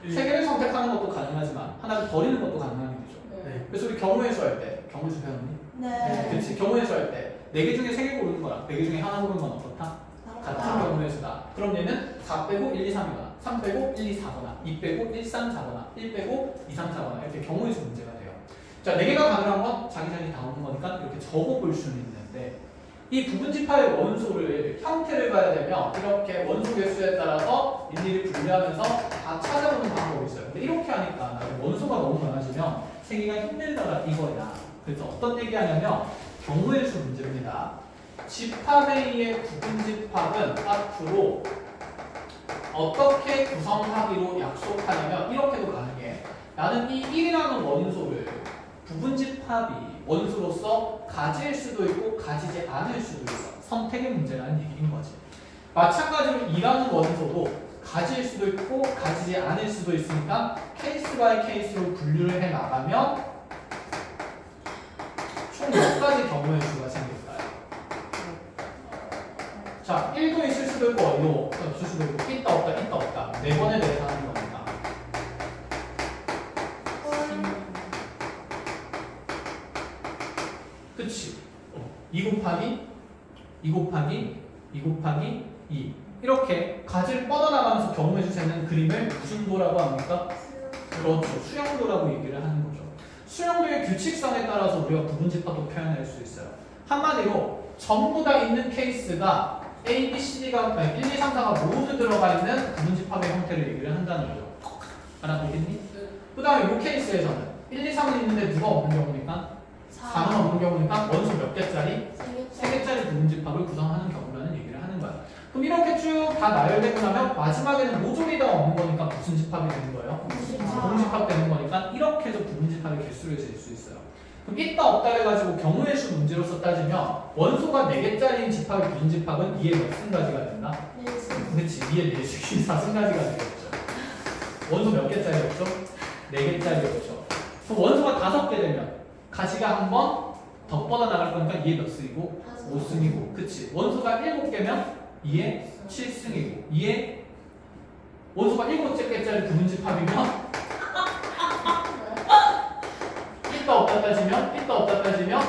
3개를 선택하는 것도 가능하지만 하나를 버리는 것도 가능한 일이죠. 네. 그래서 우리 경우의 수 할 때, 경우의 수 배웠니? 네. 그렇지. 경우의 수 할 때 4개 중에 3개 고르는 거랑 4개 중에 하나 고르는 건 어떻다? 같은 경우의 수다. 그럼 얘는 4 빼고 1, 2, 3이거나 3 빼고 1, 2, 4거나 2 빼고 1, 3, 4거나 1 빼고 2, 3, 4거나 이렇게 경우의 수 문제가 돼요. 자, 4개가 가능한 건 자기자기 다 오는 거니까 이렇게 적어볼 수는 있는데 이 부분집합의 원소를 형태를 봐야 되면 이렇게 원소 개수에 따라서 일일이 분류하면서 다 찾아보는 방법이 있어요. 근데 이렇게 하니까 원소가 너무 많아지면 세기가 힘들다가 이거야. 그래서 어떤 얘기하냐면 경우의 수 문제입니다. 집합 A의 부분집합은 앞으로 어떻게 구성하기로 약속하냐면 이렇게도 가능해. 나는 이 1이라는 원소를 부분집합이 원소로서 가질 수도 있고 가지지 않을 수도 있어. 선택의 문제라는 얘기인 거지. 마찬가지로 2라는 원소도 가질 수도 있고 가지지 않을 수도 있으니까 케이스 바이 케이스로 분류를 해 나가면 총 몇 가지 경우의 수가 생길까요? 자, 1도 있을 수도 있고 1도 없을 수도 있고 있다 없다 있다 없다 4번에 대해서 하는 겁니다. 그치? 2 곱하기 2 곱하기 2 곱하기 2 이렇게 가지를 뻗어나가면서 경우의 수 세는 그림을 무슨 도라고 합니까? 그렇죠. 수영도라고 얘기를 하는 거죠. 수영도의 규칙성에 따라서 우리가 부분집합도 표현할 수 있어요. 한마디로 전부 다 있는 케이스가 A, B, C, D가 1, 2, 3, 4가 모두 들어가 있는 부분집합의 형태를 얘기를 한다는 거죠. 알아보겠니? 그 다음에 이 케이스에서는 1, 2, 3은 있는데 누가 없는 경우니까? 4는 없는 경우니까 원소 몇 개짜리? 3개짜리 부분집합을 구성하는 경우라는 얘기를 하는 거야. 그럼 이렇게 쭉 다 나열되고 나면 마지막에는 모조리 다 없는 거니까 무슨 집합이 되는 거예요? 부분집합 되는 거니까 이렇게 해서 부분집합의 개수를 잴 수 있어요. 그럼 있다 없다 해가지고 경우의 수 문제로서 따지면 원소가 4개짜리인 집합의 부분집합은 2의 몇 승가지가 된다? 그렇지. 2의 4승 4승가지가 되겠죠. 원소 몇 개짜리였죠? 4개짜리였죠. 그럼 원소가 5개 되면 가지가 한 번 더 뻗어나갈 거니까 2의 몇 승이고? 5승이고. 그치. 원소가 7개면 2의 7승이고 2의 원소가 7개짜리 부분집합이면 없다 따지면 1도 없다 따지면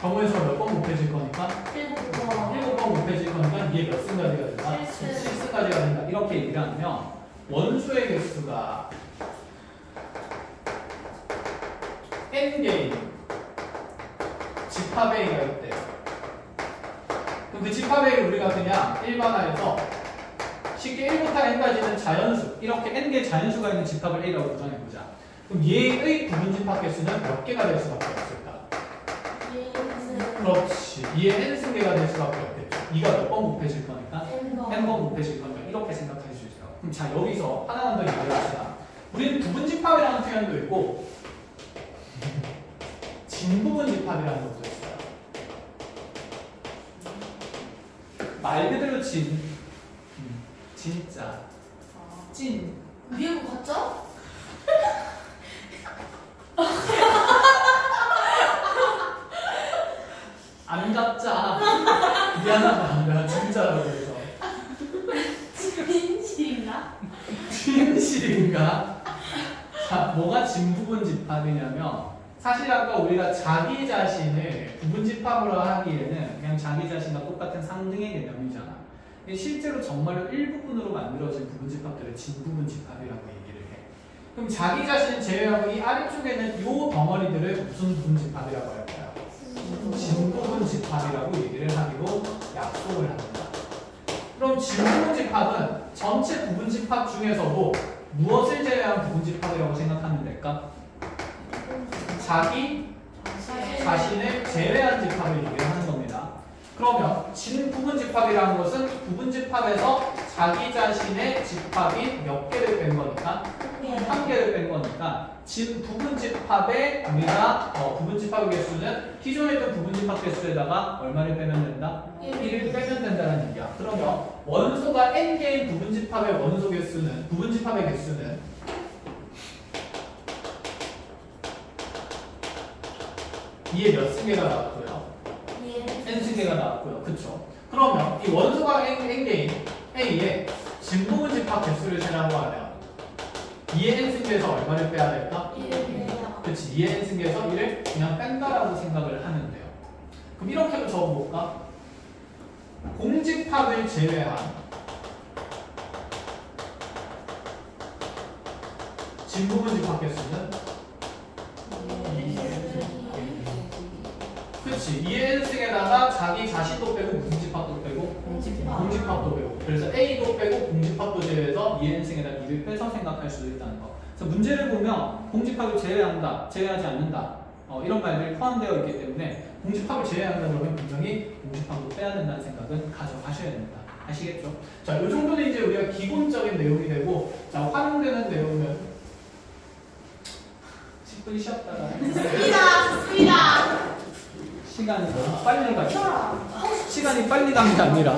경우에서 몇 번 곱해질 거니까 7번 곱해질 거니까 이게 몇 승까지가 된다? 7승까지가 된다. 이렇게 얘기를 하면 원소의 개수가 n개인 집합 A가 있대요. 그럼 그 집합 A를 우리가 그냥 일반화해서 쉽게 1부터 n까지는 자연수, 이렇게 n개 자연수가 있는 집합을 A라고 구성해보자. 그럼 얘의 부분집합 개수는 몇 개가 될 수밖에 없을까? 그렇지. 얘의 n승계가 될 수밖에 없겠죠. 2가 몇 번 곱해질 거니까? n번 곱해질 거니까 이렇게 생각할 수 있어요. 그럼 자, 여기서 하나만 더 얘기를 합시다. 우리는 부분집합이라는 표현도 있고 진부분집합이라는 것도 있어요. 말 그대로 진짜 찐. 위에 거 같죠? 안 가짜. 미안하다. 내가 진짜라고 해서. 진실인가? 진실인가? 자, 뭐가 진부분집합이냐면 사실 아까 우리가 자기 자신을 부분집합으로 하기에는 그냥 자기 자신과 똑같은 상등의 개념이잖아. 실제로 정말로 일부분으로 만들어진 부분집합들을 진부분집합이라고 얘기를 해. 그럼 자기 자신을 제외하고 이 아래쪽에는 이 덩어리들을 무슨 부분집합이라고 할까요? 진부분집합이라고 얘기를 하기로 약속을 합니다. 그럼 진부분집합은 전체 부분집합 중에서도 무엇을 제외한 부분집합이라고 생각하면 될까? 자기 자신을 제외한 집합을 얘기를 하는 겁니다. 그러면 진부분집합이라는 것은 부분집합에서 자기 자신의 집합이 몇 개를 뺀 거니까? 한 개를 뺀 거니까 진부분집합의 우리가 부분집합의 개수는 기존에 있던 부분집합 개수에다가 얼마를 빼면 된다? 1을 빼면 된다는 얘기야. 그러면 원소가 n개인 부분집합의 원소 개수는 부분집합의 개수는 이에 몇 승계가 나왔고요? n승계가 나왔고요. 그쵸? 그러면 이 원소가 n개인 A의 진부분집합 개수를 세라고 하면 2의 n승계에서 얼마를 빼야 될까? 그치, 2의 n승계에서 1을 그냥 뺀다라고 생각을 하면 돼요. 그럼 이렇게도 적어볼까? 공집합을 제외한 진부분집합 개수는 그치, 2의 n승에다가 자기 자신도 빼고 공집합도 빼고 공집합도 빼고 그래서 A도 빼고 공집합도 제외해서 2의 n승에다 2를 빼서 생각할 수도 있다는 거. 그래서 문제를 보면 공집합을 제외한다, 제외하지 않는다 이런 말들이 포함되어 있기 때문에 공집합을 제외한다 그러면 분명히 공집합도 빼야 된다는 생각은 가져가셔야 됩니다. 아시겠죠? 자, 이 정도는 이제 우리가 기본적인 내용이 되고 자, 활용되는 내용은 10분 쉬었다가 좋습니다. 시간이 너무 빨리 가죠. 시간이 빨리 가는 게 아니라